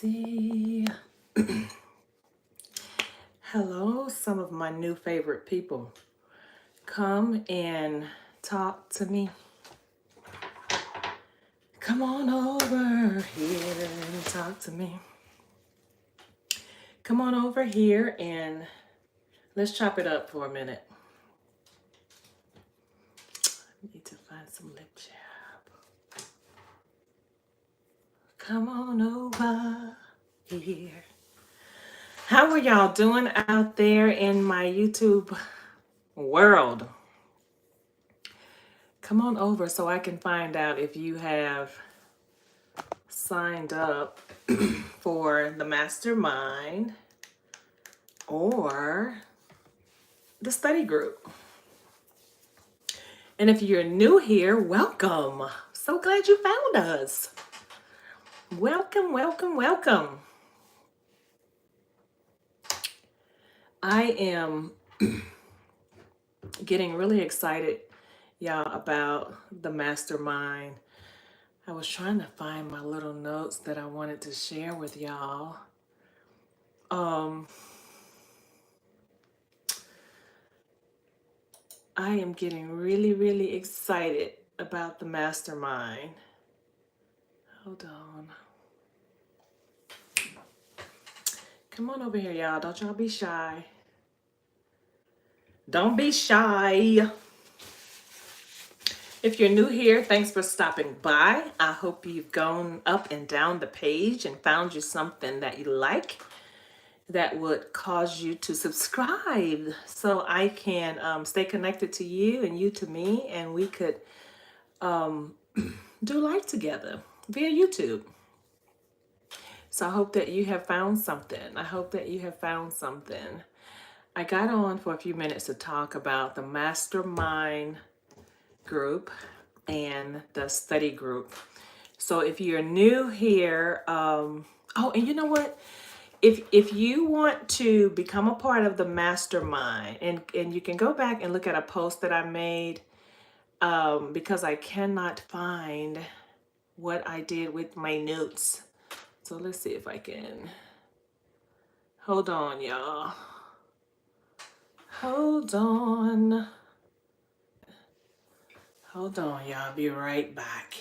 see. Hello, some of my new favorite people. Come and talk to me. Come on over here and talk to me. Come on over here and let's chop it up for a minute. I need to find some lip chap. Come on over here. How are y'all doing out there in my YouTube world? Come on over so I can find out if you have signed up for the Mastermind or the study group. And if you're new here, welcome. So glad you found us. Welcome, welcome, welcome. I am getting really excited, y'all, about the Mastermind. I was trying to find my little notes that I wanted to share with y'all. I am getting really, really excited about the Mastermind. Hold on. Come on over here, y'all. Don't y'all be shy. Don't be shy. If you're new here, thanks for stopping by. I hope you've gone up and down the page and found you something that you like that would cause you to subscribe so I can stay connected to you and you to me, and we could do life together via YouTube. So I hope that you have found something. I hope that you have found something. I got on for a few minutes to talk about the Mastermind group and the study group. So if you're new here, oh, and you know what? If you want to become a part of the Mastermind, and you can go back and look at a post that I made, because I cannot find what I did with my notes. So let's see if I can. Hold on, y'all. Hold on. Hold on, y'all. I'll be right back.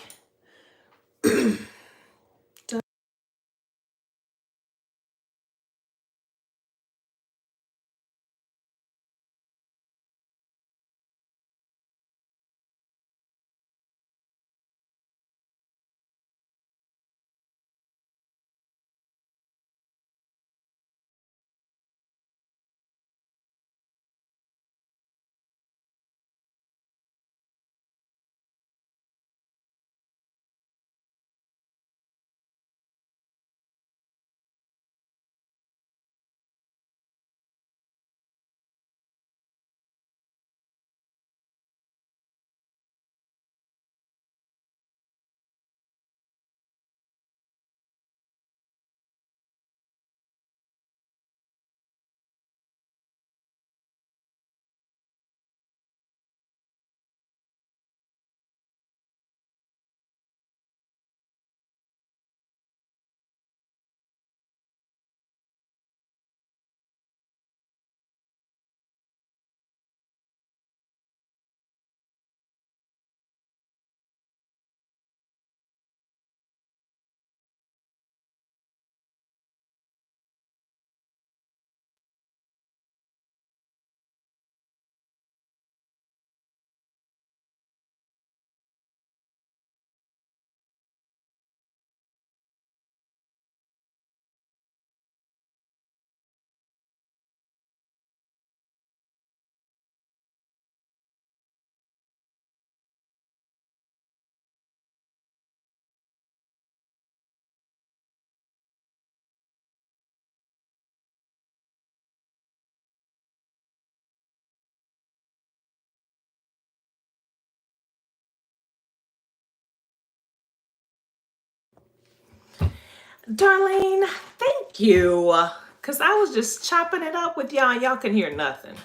Darlene, thank you. Because I was just chopping it up with y'all. Y'all can hear nothing.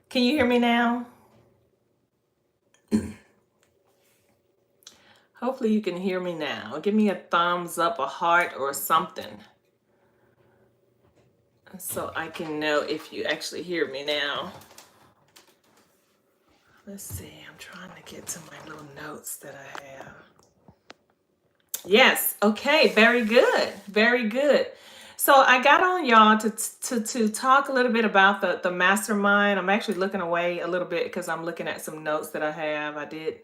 Can you hear me now? Hopefully you can hear me now. Give me a thumbs up, a heart, or something, so I can know if you actually hear me now. Let's see, I'm trying to get to my little notes that I have. Yes, okay, very good, very good. So I got on y'all to talk a little bit about the mastermind. I'm actually looking away a little bit because I'm looking at some notes that I have.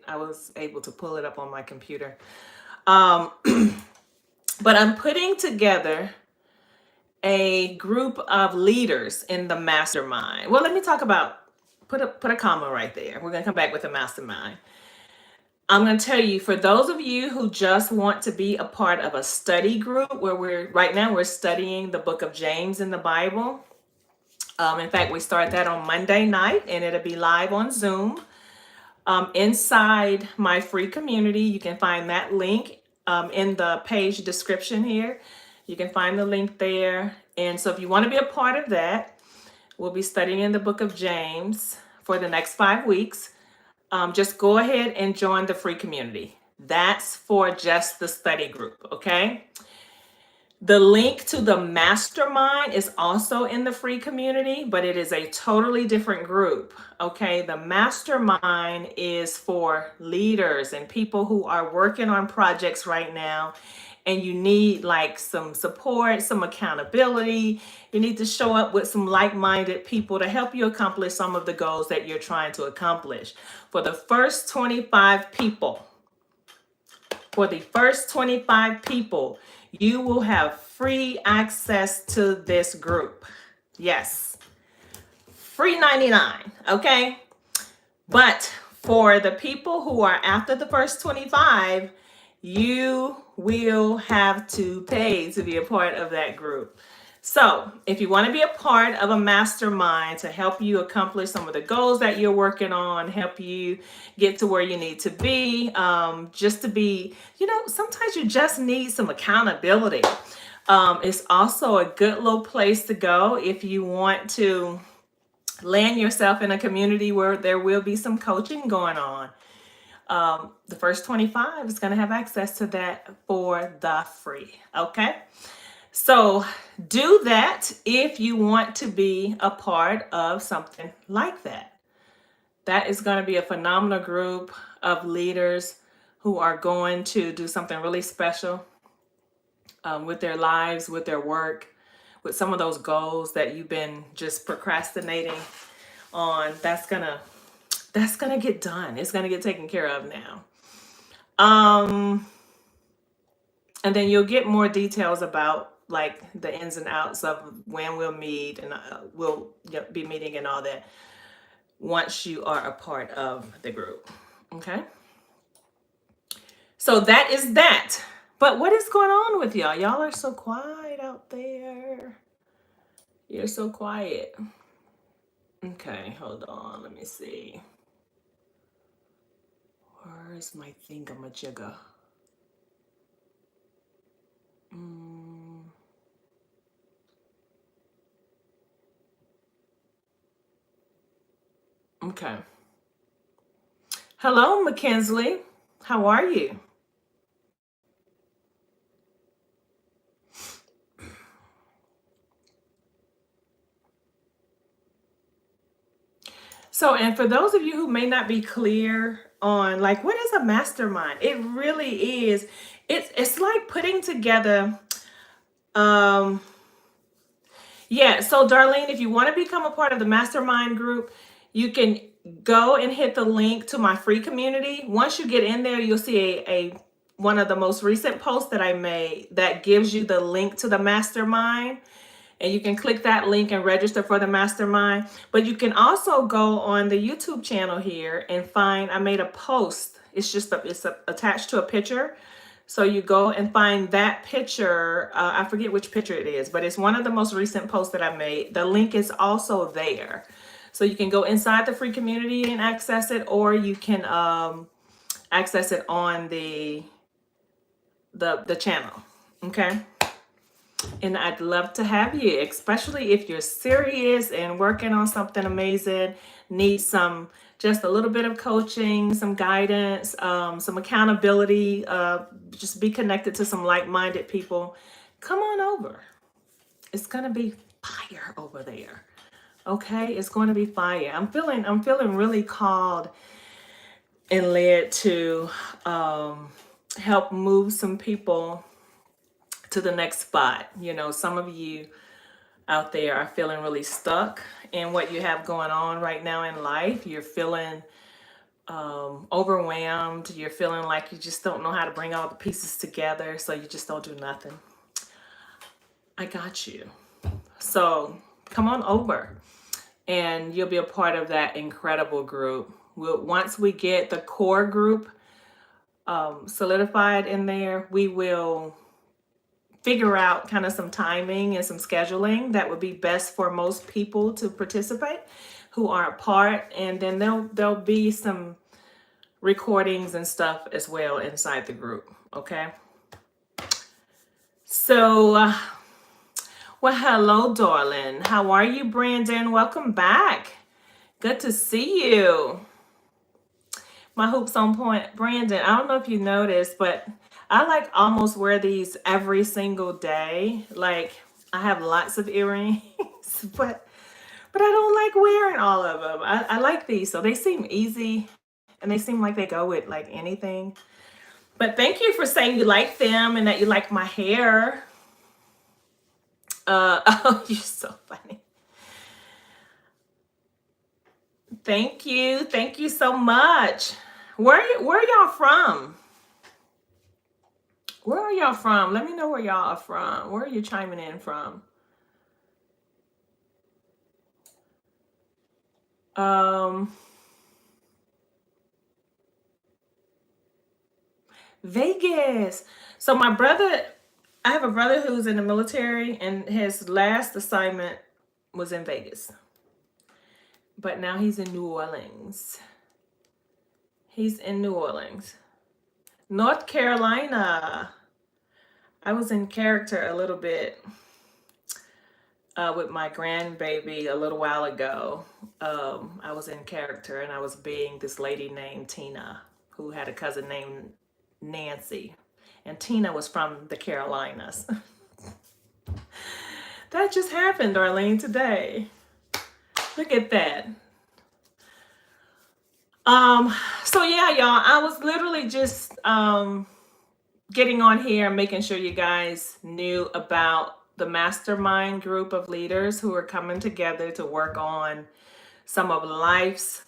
I was able to pull it up on my computer. Um, but I'm putting together a group of leaders in the mastermind. Well, let me talk about put a comma right there. We're gonna come back with the mastermind. I'm going to tell you, for those of you who just want to be a part of a study group where we're studying the book of James in the Bible. In fact, we start that on Monday night and it'll be live on Zoom. Inside my free community, you can find that link in the page description here. You can find the link there. And so if you want to be a part of that, we'll be studying the book of James for the next 5 weeks. Just go ahead and join the free community. That's for just the study group, okay? The link to the mastermind is also in the free community, but it is a totally different group, okay? The mastermind is for leaders and people who are working on projects right now, and you need like some support, some accountability. You need to show up with some like-minded people to help you accomplish some of the goals that you're trying to accomplish. For the first 25 people, you will have free access to this group. Yes, free 99, okay? But for the people who are after the first 25, you will have to pay to be a part of that group. So if you want to be a part of a mastermind to help you accomplish some of the goals that you're working on, help you get to where you need to be, just to be, sometimes you just need some accountability. It's also a good little place to go if you want to land yourself in a community where there will be some coaching going on. The first 25 is going to have access to that for the free. Okay. So do that if you want to be a part of something like that. That is going to be a phenomenal group of leaders who are going to do something really special with their lives, with their work, with some of those goals that you've been just procrastinating on. That's gonna get done. It's gonna get taken care of now. And then you'll get more details about like the ins and outs of when we'll meet, and we'll be meeting and all that once you are a part of the group. Okay. So that is that. But what is going on with y'all? Y'all are so quiet out there. You're so quiet. Okay, hold on. Let me see. Where's my thingamajigger? Okay. Hello, Mackenzie. How are you? So, and for those of you who may not be clear on like what is a mastermind, it really is. It's like putting together. Yeah. So, Darlene, if you want to become a part of the mastermind group, you can go and hit the link to my free community. Once you get in there, you'll see a one of the most recent posts that I made that gives you the link to the mastermind. And you can click that link and register for the mastermind. But you can also go on the YouTube channel here and find, I made a post. It's attached to a picture. So you go and find that picture. I forget which picture it is, but it's one of the most recent posts that I made. The link is also there. So you can go inside the free community and access it, or you can access it on the channel. Okay. And I'd love to have you, especially if you're serious and working on something amazing, need just a little bit of coaching, some guidance, some accountability, just be connected to some like-minded people. Come on over. It's going to be fire over there. Okay, it's going to be fire. I'm feeling really called and led to help move some people to the next spot. Some of you out there are feeling really stuck in what you have going on right now in life. You're feeling overwhelmed. You're feeling like you just don't know how to bring all the pieces together, so you just don't do nothing. I got you. So come on over and you'll be a part of that incredible group. Once we get the core group solidified in there, we will figure out kind of some timing and some scheduling that would be best for most people to participate who are a part. And then there'll be some recordings and stuff as well inside the group. Okay. So, well, hello, darling. How are you, Brandon? Welcome back. Good to see you. My hoops on point. Brandon, I don't know if you noticed, but I like almost wear these every single day. Like I have lots of earrings, but I don't like wearing all of them. I like these, so they seem easy and they seem like they go with like anything. But thank you for saying you like them and that you like my hair. Oh, you're so funny. Thank you. Thank you so much. Where y'all from? Where are y'all from? Let me know where y'all are from. Where are you chiming in from? Vegas. So I have a brother who's in the military and his last assignment was in Vegas. But now he's in New Orleans. He's in New Orleans. North Carolina. I was in character a little bit with my grandbaby a little while ago. I was in character and I was being this lady named Tina who had a cousin named Nancy. And Tina was from the Carolinas. That just happened, Darlene, today. Look at that. So yeah, y'all, I was literally just getting on here and making sure you guys knew about the Mastermind group of leaders who are coming together to work on some of life's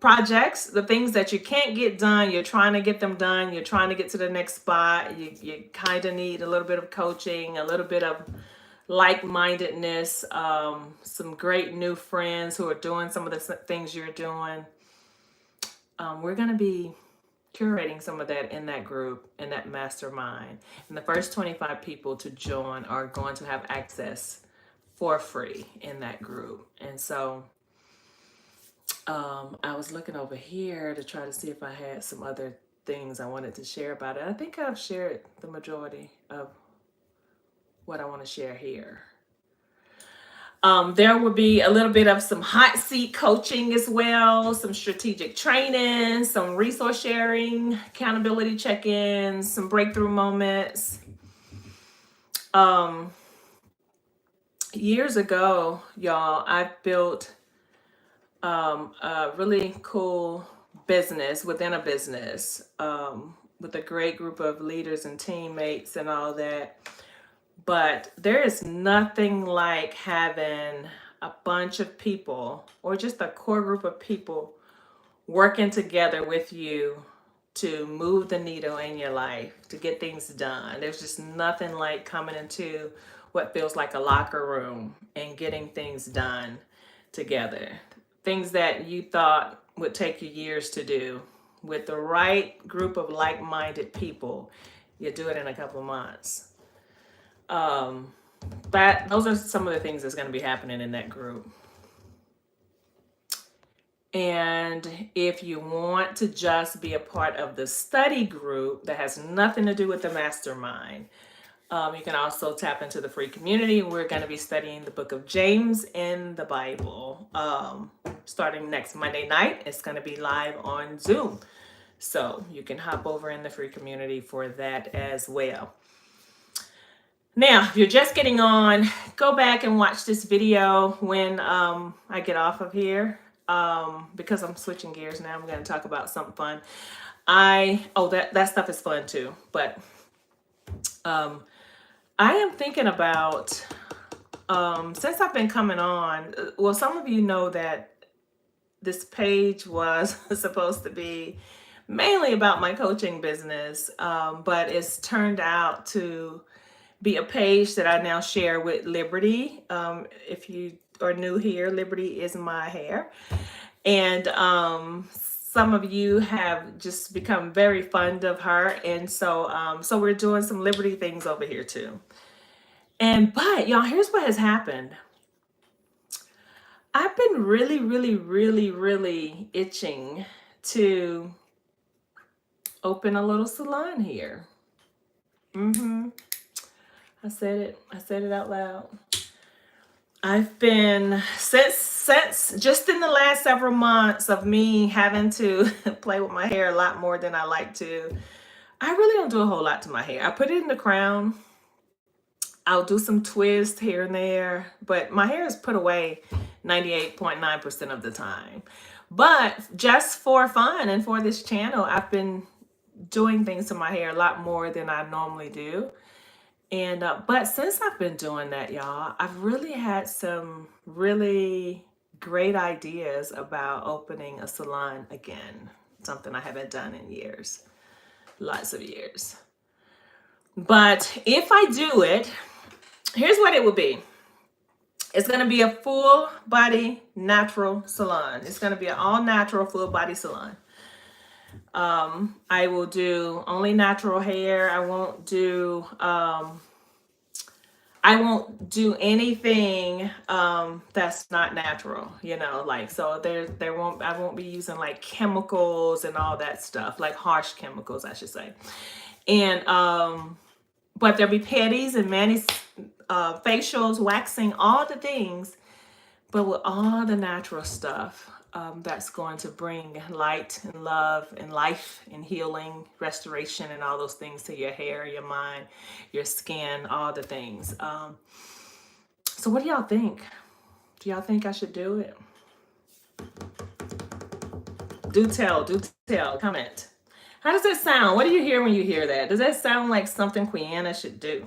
projects, the things that you can't get done. You're trying to get them done. You're trying to get to the next spot. You kind of need a little bit of coaching, a little bit of like-mindedness, some great new friends who are doing some of the things you're doing. We're going to be curating some of that in that group, in that mastermind. And the first 25 people to join are going to have access for free in that group. And so I was looking over here to try to see if I had some other things I wanted to share about it. I think I've shared the majority of what I want to share here. There will be a little bit of some hot seat coaching as well, some strategic training, some resource sharing, accountability check-ins, some breakthrough moments. Years ago, y'all, I built a really cool business within a business with a great group of leaders and teammates and all that. But there is nothing like having a bunch of people or just a core group of people working together with you to move the needle in your life, to get things done. There's just nothing like coming into what feels like a locker room and getting things done together. Things that you thought would take you years to do. With the right group of like-minded people, you do it in a couple months. Those are some of the things that's going to be happening in that group. And if you want to just be a part of the study group that has nothing to do with the mastermind, You can also tap into the free community. We're going to be studying the book of James in the Bible. Starting next Monday night, it's going to be live on Zoom. So you can hop over in the free community for that as well. Now, if you're just getting on, go back and watch this video when I get off of here. Because I'm switching gears now, I'm going to talk about something fun. That stuff is fun too. But I am thinking about, since I've been coming on, well, some of you know that this page was supposed to be mainly about my coaching business, but it's turned out to be a page that I now share with Liberty. If you are new here, Liberty is my hair. And some of you have just become very fond of her. And so we're doing some Liberty things over here too. But y'all, here's what has happened. I've been really, really, really, really itching to open a little salon here. I said it out loud. I've been, since just in the last several months of me having to play with my hair a lot more than I like to, I really don't do a whole lot to my hair. I put it in the crown. I'll do some twists here and there, but my hair is put away 98.9% of the time. But just for fun and for this channel, I've been doing things to my hair a lot more than I normally do. And but since I've been doing that, y'all, I've really had some really great ideas about opening a salon again. Something I haven't done in years, lots of years. But if I do it, here's what it will be. It's going to be a full body natural salon. It's going to be an all natural full body salon. I will do only natural hair. I won't do anything that's not natural, like, so I won't be using like chemicals and all that stuff, like harsh chemicals, I should say. And but there'll be pedis and manis, facials, waxing, all the things, but with all the natural stuff that's going to bring light and love and life and healing, restoration, and all those things to your hair, your mind, your skin, all the things. So what do y'all think? Do y'all think I should do it? Do tell, comment. How does that sound? What do you hear when you hear that? Does that sound like something Quiana should do?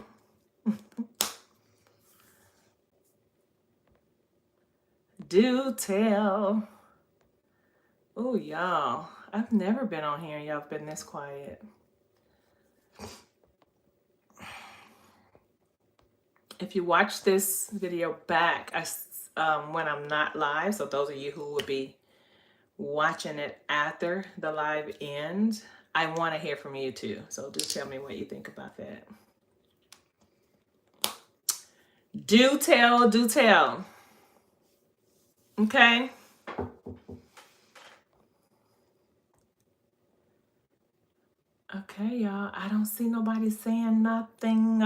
Do tell. Oh, y'all, I've never been on here and y'all been this quiet. If you watch this video back, when I'm not live, so those of you who will be watching it after the live ends, I want to hear from you too. So do tell me what you think about that. Do tell. Okay. Okay, y'all. I don't see nobody saying nothing.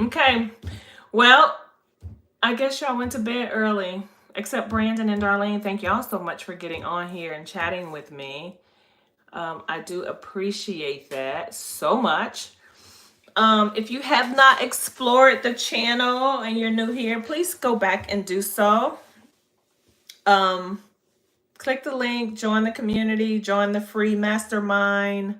Okay. Well, I guess y'all went to bed early, except Brandon and Darlene. Thank y'all so much for getting on here and chatting with me. I do appreciate that so much. If you have not explored the channel and you're new here, please go back and do so. Click the link, join the community, join the free mastermind.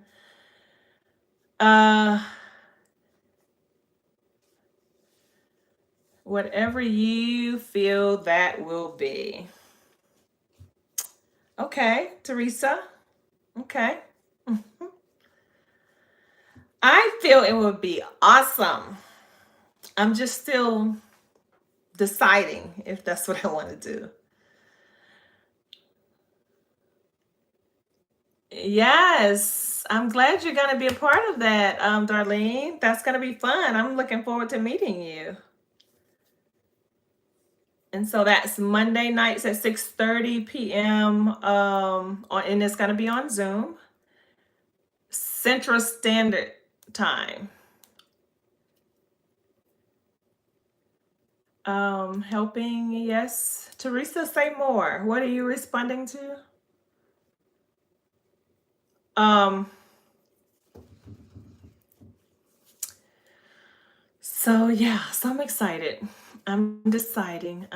Whatever you feel that will be. Okay, Teresa. Okay. I feel it would be awesome. I'm just still deciding if that's what I want to do. Yes, I'm glad you're going to be a part of that, Darlene. That's going to be fun. I'm looking forward to meeting you. And so that's Monday nights at 6:30 p.m. And it's going to be on Zoom, Central Standard Time. Helping, yes. Teresa, say more. What are you responding to? So yeah, so I'm excited. I'm deciding.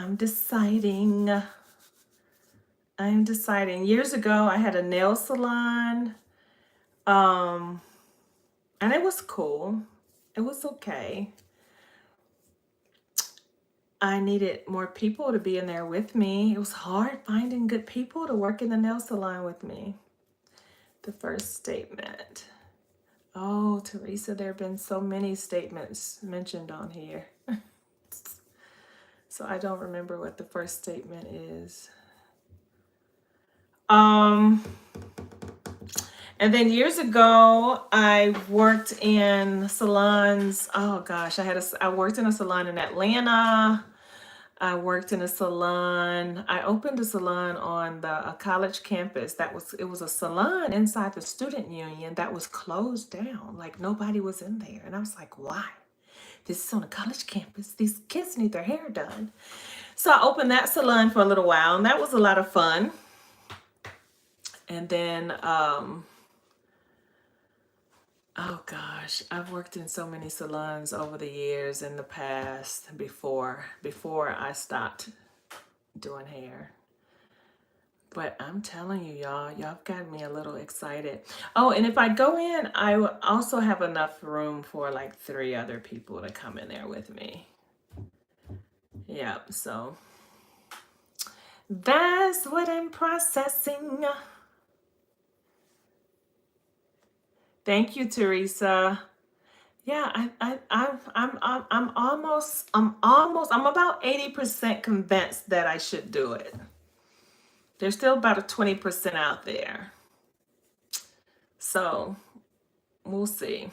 Years ago, I had a nail salon, um, and it was cool. It was okay. I needed more people to be in there with me. It was hard finding good people to work in the nail salon with me. The first statement. Oh, Teresa, there have been so many statements mentioned on here. So I don't remember what the first statement is. And then years ago, I worked in salons. Oh gosh, I worked in a salon in Atlanta. I worked in a salon. I opened a salon on a college campus. It was a salon inside the student union that was closed down. Like nobody was in there. And I was like, why? This is on a college campus. These kids need their hair done. So I opened that salon for a little while, and that was a lot of fun. And then oh gosh, I've worked in so many salons over the years in the past before I stopped doing hair. But I'm telling you, y'all got me a little excited. Oh, and if I go in, I will also have enough room for like 3 other people to come in there with me. Yeah, so that's what I'm processing. Thank you, Teresa. Yeah, I'm about 80% convinced that I should do it. There's still about a 20% out there. So we'll see.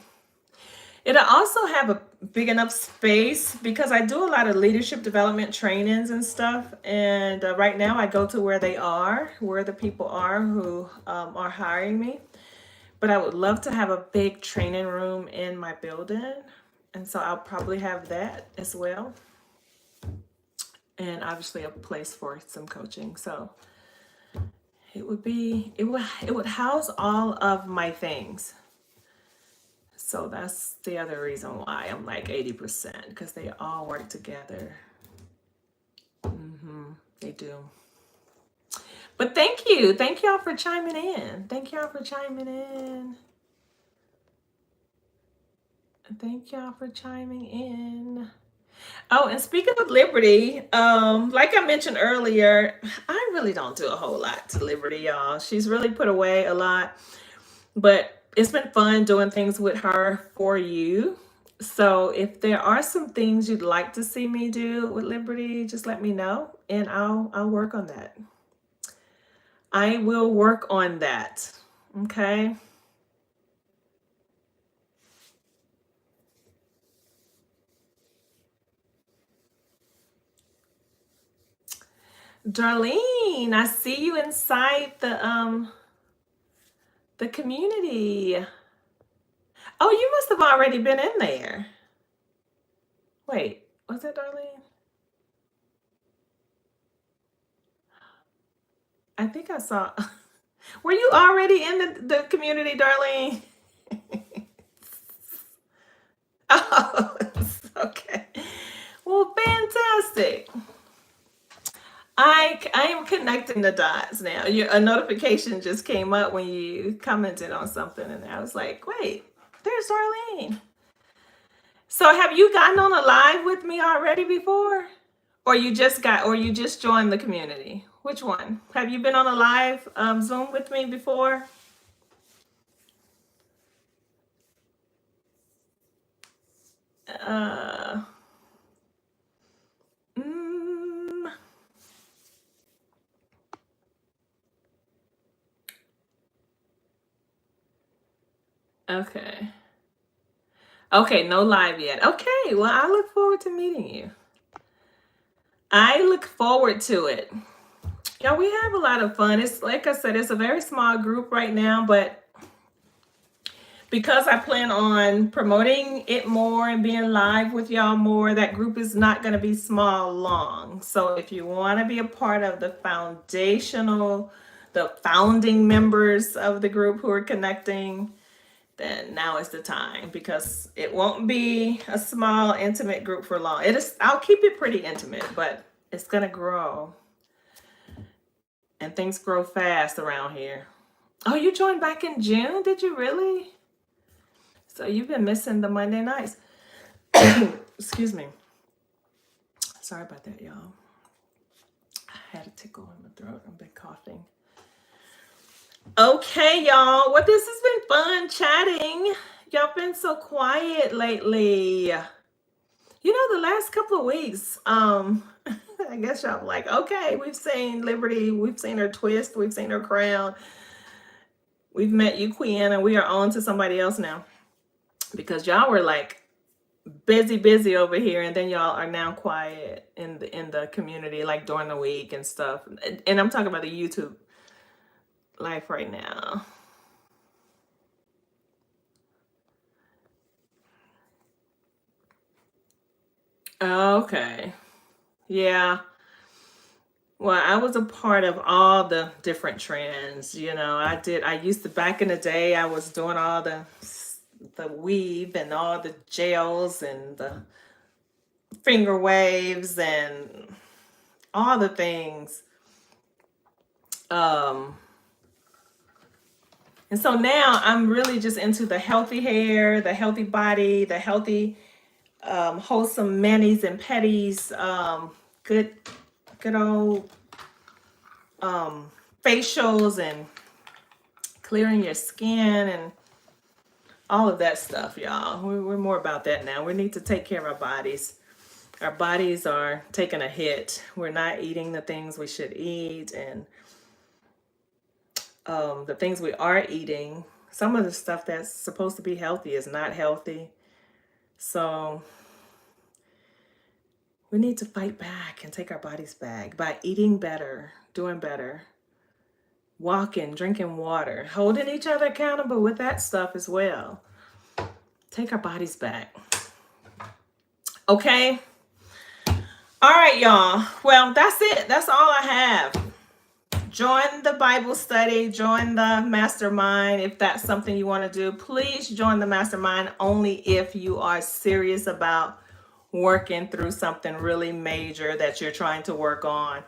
It'll also have a big enough space because I do a lot of leadership development trainings and stuff. And right now I go to where the people are who are hiring me. But I would love to have a big training room in my building. And so I'll probably have that as well. And obviously a place for some coaching. So it would house all of my things. So that's the other reason why I'm like 80%, because they all work together. They do. But thank you. Thank y'all for chiming in. Thank y'all for chiming in. Thank y'all for chiming in. Oh, and speaking of Liberty, like I mentioned earlier, I really don't do a whole lot to Liberty, y'all. She's really put away a lot, but it's been fun doing things with her for you. So if there are some things you'd like to see me do with Liberty, just let me know and I'll work on that. I will work on that. Okay. Darlene, I see you inside the community. Oh, you must have already been in there. Wait, was that Darlene? I think I saw. Were you already in the community, Darlene? Oh, okay. Well, fantastic. I am connecting the dots now. A notification just came up when you commented on something, and I was like, wait, there's Darlene. So have you gotten on a live with me already before? Or you just joined the community? Which one? Have you been on a live Zoom with me before? Uh, mm, okay. Okay, no live yet. Okay, well, I look forward to meeting you. I look forward to it. Yeah, we have a lot of fun. It's like I said, it's a very small group right now, but because I plan on promoting it more and being live with y'all more, that group is not going to be small long. So if you want to be a part of the founding members of the group who are connecting, then now is the time, because it won't be a small, intimate group for long. I'll keep it pretty intimate, but it's going to grow. And things grow fast around here. Oh, you joined back in June? Did you really? So you've been missing the Monday nights. Excuse me. Sorry about that, y'all. I had a tickle in my throat. I've been coughing. Okay, y'all. Well, this has been fun chatting. Y'all been so quiet lately. You know, the last couple of weeks, I guess y'all like, okay, we've seen Liberty, we've seen her twist, we've seen her crown, we've met you, Quiana. We are on to somebody else now, because y'all were like busy over here, and then y'all are now quiet in the community, like during the week and stuff. And I'm talking about the YouTube life right now. Okay. Yeah. Well, I was a part of all the different trends. I used to, back in the day, I was doing all the weave and all the gels and the finger waves and all the things. Um, and so now I'm really just into the healthy hair, the healthy body, the healthy, wholesome manis and petties, good, good old facials and clearing your skin and all of that stuff, y'all. We're more about that now. We need to take care of our bodies. Our bodies are taking a hit. We're not eating the things we should eat, and the things we are eating, some of the stuff that's supposed to be healthy is not healthy. So we need to fight back and take our bodies back by eating better, doing better, walking, drinking water, holding each other accountable with that stuff as well. Take our bodies back. Okay? All right, y'all. Well, that's it. That's all I have. Join the Bible study, join the mastermind. If that's something you want to do, please join the mastermind only if you are serious about working through something really major that you're trying to work on,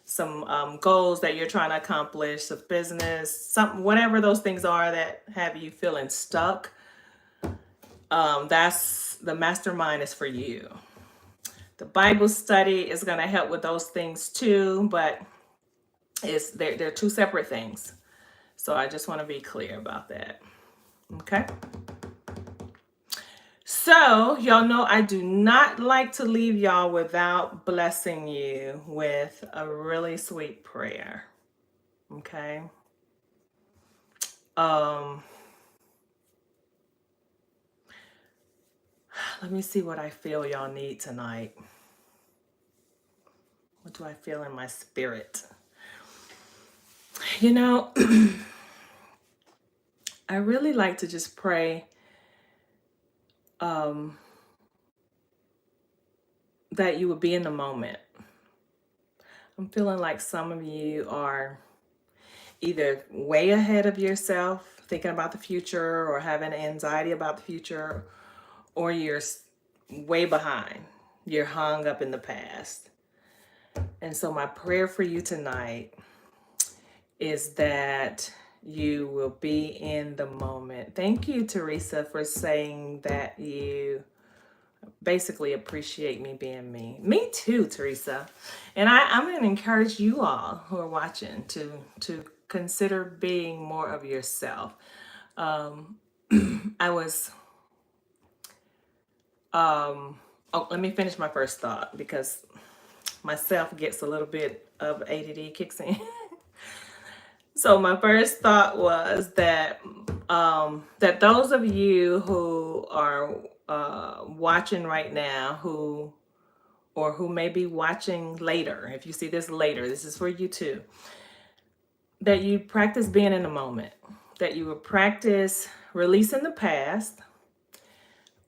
some goals that you're trying to accomplish, a business, something, whatever those things are that have you feeling stuck. That's the mastermind is for you. The Bible study is going to help with those things too, but they're two separate things. So I just want to be clear about that. Okay. So y'all know I do not like to leave y'all without blessing you with a really sweet prayer. Okay. Let me see what I feel y'all need tonight. What do I feel in my spirit? I really like to just pray that you would be in the moment. I'm feeling like some of you are either way ahead of yourself, thinking about the future, or having anxiety about the future, or you're way behind. You're hung up in the past. And so my prayer for you tonight is that you will be in the moment. Thank you, Teresa, for saying that you basically appreciate me being me. Me too, Teresa. And I'm going to encourage you all who are watching to consider being more of yourself. I was, let me finish my first thought, because myself gets a little bit of ADD kicks in. So my first thought was that that those of you who are watching right now, who or who may be watching later, if you see this later, this is for you too, that you practice being in the moment, that you will practice releasing the past,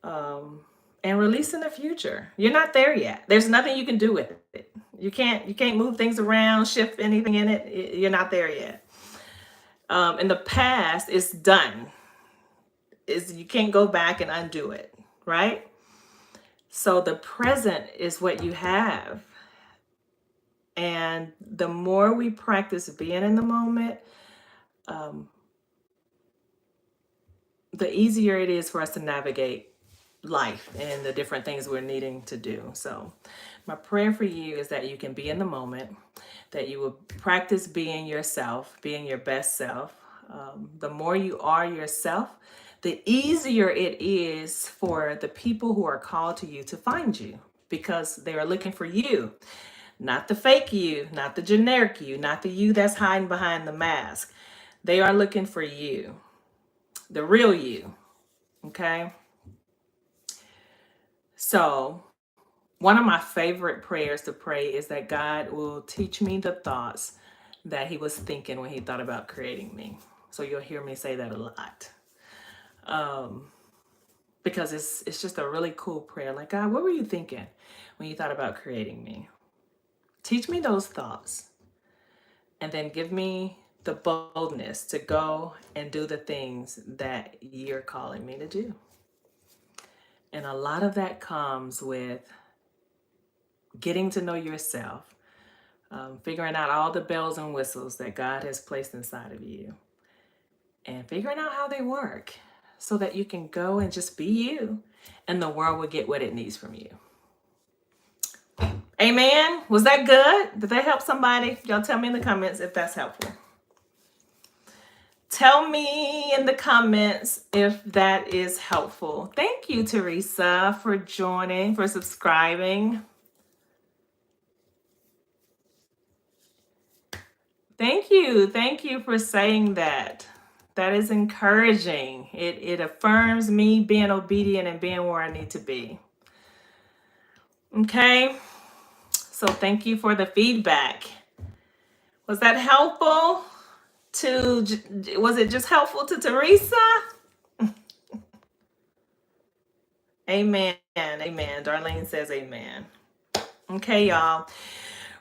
and releasing the future. You're not there yet. There's nothing you can do with it. You can't move things around, shift anything in it. You're not there yet. In the past, it's done. You can't go back and undo it, right? So the present is what you have. And the more we practice being in the moment, um, the easier it is for us to navigate life and the different things we're needing to do. So my prayer for you is that you can be in the moment, that you will practice being yourself, being your best self. The more you are yourself, the easier it is for the people who are called to you to find you, because they are looking for you, not the fake you, not the generic you, not the you that's hiding behind the mask. They are looking for you, the real you. Okay? So, one of my favorite prayers to pray is that God will teach me the thoughts that He was thinking when He thought about creating me. So you'll hear me say that a lot. Because it's just a really cool prayer. Like, God, what were you thinking when you thought about creating me? Teach me those thoughts. And then give me the boldness to go and do the things that you're calling me to do. And a lot of that comes with getting to know yourself, figuring out all the bells and whistles that God has placed inside of you, and figuring out how they work so that you can go and just be you, and the world will get what it needs from you. Amen. Was that good? Did that help somebody? Y'all tell me in the comments if that's helpful. Tell me in the comments if that is helpful. Thank you, Teresa, for joining, for subscribing. Thank you. Thank you for saying that. That is encouraging. It affirms me being obedient and being where I need to be. Okay. So thank you for the feedback. Was that helpful was it just helpful to Teresa? Amen. Amen. Darlene says amen. Okay, y'all.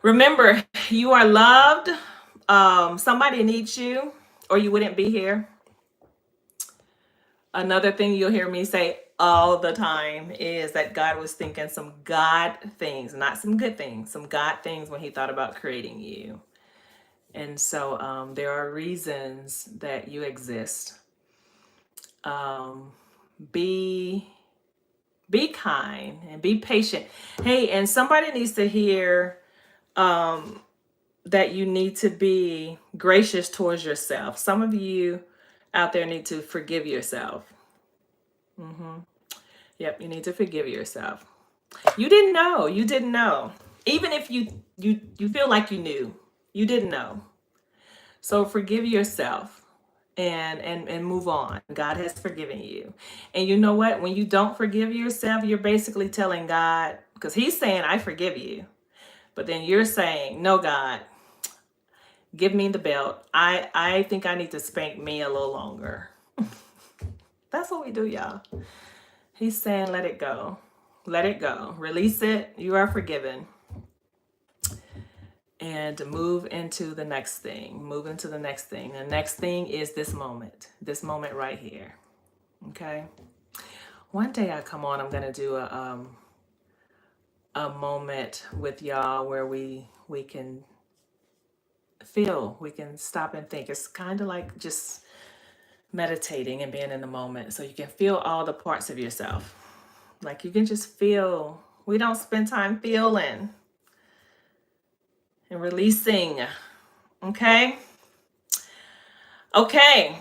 Remember, you are loved. Somebody needs you, or you wouldn't be here. Another thing you'll hear me say all the time is that God was thinking some God things, not some good things, some God things when He thought about creating you. And so there are reasons that you exist. Be kind and be patient. Hey, and somebody needs to hear that you need to be gracious towards yourself. Some of you out there need to forgive yourself. Yep, you need to forgive yourself. You didn't know. You didn't know. Even if you feel like you knew, you didn't know. So forgive yourself and move on. God has forgiven you. And you know what? When you don't forgive yourself, you're basically telling God, because He's saying, I forgive you. But then you're saying, no, God, give me the belt. I think I need to spank me a little longer. That's what we do, y'all. He's saying, let it go. Let it go. Release it. You are forgiven. And move into the next thing. Move into the next thing. The next thing is this moment right here. Okay? One day I come on, I'm going to do a moment with y'all where we can feel, we can stop and think. It's kind of like just meditating and being in the moment, so you can feel all the parts of yourself. Like you can just feel. We don't spend time feeling and releasing. Okay? Okay.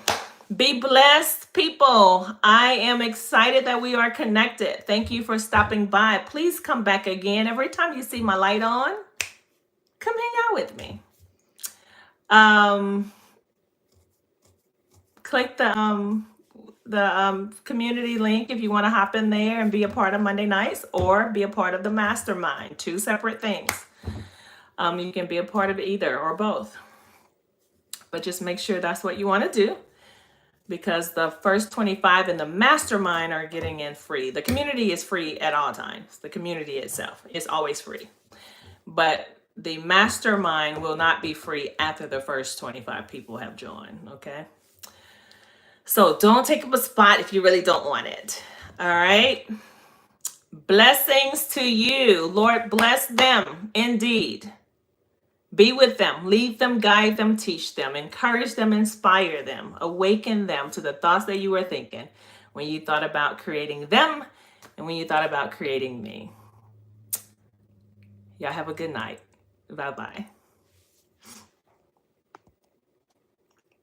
Be blessed, people. I am excited that we are connected. Thank you for stopping by. Please come back again. Every time you see my light on, come hang out with me. Click the the community link if you want to hop in there and be a part of Monday nights or be a part of the mastermind. Two separate things. You can be a part of either or both. But just make sure that's what you want to do, because the first 25 in the mastermind are getting in free. The community is free at all times. The community itself is always free. But the mastermind will not be free after the first 25 people have joined, okay? So don't take up a spot if you really don't want it. All right? Blessings to you. Lord, bless them indeed. Be with them, lead them, guide them, teach them, encourage them, inspire them, awaken them to the thoughts that you were thinking when you thought about creating them and when you thought about creating me. Y'all have a good night. Bye-bye.